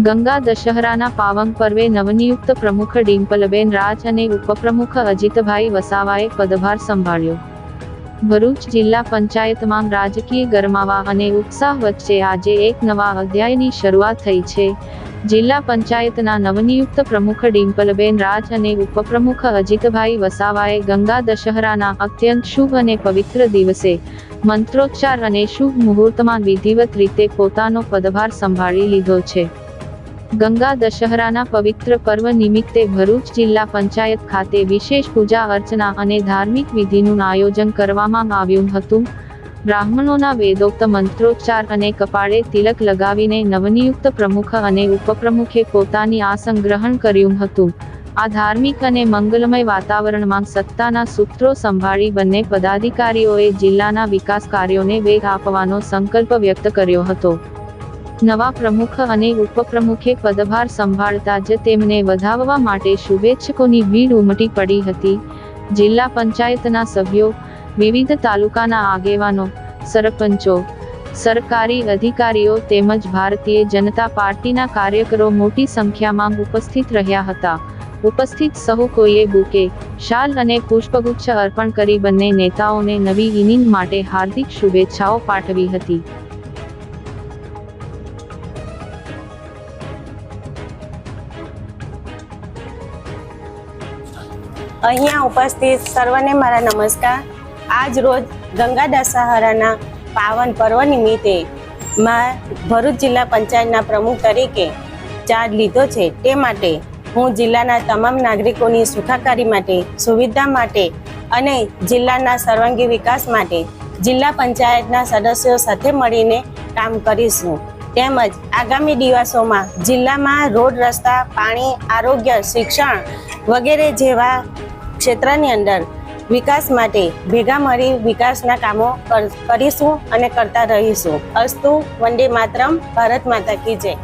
ગંગા દશહરાના પાવન પર્વે નવનિયુક્ત પ્રમુખ ડિમ્પલબેન રાજ અને ઉપપ્રમુખ અજીતભાઈ વસાવાએ પદભાર સંભાળ્યો। ભરૂચ જિલ્લા પંચાયતમાં રાજકીય ગરમાવા અને ઉત્સાહ વચ્ચે આજે એક નવા અધ્યાયની શરૂઆત થઈ છે। જિલ્લા પંચાયતના નવનિયુક્ત પ્રમુખ ડિમ્પલબેન રાજ અને ઉપપ્રમુખ અજીતભાઈ વસાવાએ ગંગા દશહરાના અત્યંત શુભ અને પવિત્ર દિવસે મંત્રોચ્ચાર અને શુભ મુહૂર્તમાં વિધિવત રીતે પોતાનો પદભાર સંભાળી લીધો છે। ગંગા દશહરાના પવિત્ર પર્વ નિમિત્તે ભરૂચ જિલ્લા પંચાયત ખાતે વિશેષ પૂજા અર્ચના અને ધાર્મિક વિધિનું આયોજન કરવામાં આવ્યું હતું। બ્રાહ્મણોના વેદોક્ત મંત્રોચ્ચાર અને કપાળે તિલક લગાવીને નવનિયુક્ત પ્રમુખ અને ઉપપ્રમુખે પોતાની આસન ગ્રહણ કર્યું હતું। આ ધાર્મિક અને મંગલમય વાતાવરણમાં સત્તાના સૂત્રો સંભાળી બંને પદાધિકારીઓએ જિલ્લાના વિકાસ કાર્યોને વેગ આપવાનો સંકલ્પ વ્યક્ત કર્યો હતો। નવા પ્રમુખ અને ઉપપ્રમુખે પદભાર સંભાળતા જ તેમને વધાવવા માટે શુભેચ્છકોની ભીડ ઉમટી પડી હતી। જિલ્લા પંચાયતના સભ્યો, વિવિધ તાલુકાના આગેવાનો, સરપંચો, સરકારી અધિકારીઓ તેમજ ભારતીય જનતા પાર્ટીના કાર્યકરો મોટી સંખ્યામાં ઉપસ્થિત રહ્યા હતા। ઉપસ્થિત સહુ કોઈએ બુકે, શાલ અને પુષ્પગુચ્છ અર્પણ કરી બંને નેતાઓને નવી ઇનિંગ માટે હાર્દિક શુભેચ્છાઓ પાઠવી હતી। અહીંયા ઉપસ્થિત સર્વને મારા નમસ્કાર। આજ રોજ ગંગા દશહરાના પાવન પર્વ નિમિત્તે ભરૂચ જિલ્લા પંચાયતના પ્રમુખ તરીકે ચાર્જ લીધો છે। તે માટે હું જિલ્લાના તમામ નાગરિકોની સુખાકારી માટે, સુવિધા માટે અને જિલ્લાના સર્વાંગી વિકાસ માટે જિલ્લા પંચાયતના સદસ્યો સાથે મળીને કામ કરીશું। તેમજ આગામી દિવસોમાં જિલ્લામાં રોડ, રસ્તા, પાણી, આરોગ્ય, શિક્ષણ વગેરે જેવા ક્ષેત્રની અંદર વિકાસ માટે ભેગા મળી વિકાસના કામો કરીશું અને કરતા રહીશું। અસ્તુ, વંદે માતરમ, ભારત માતા કી જય।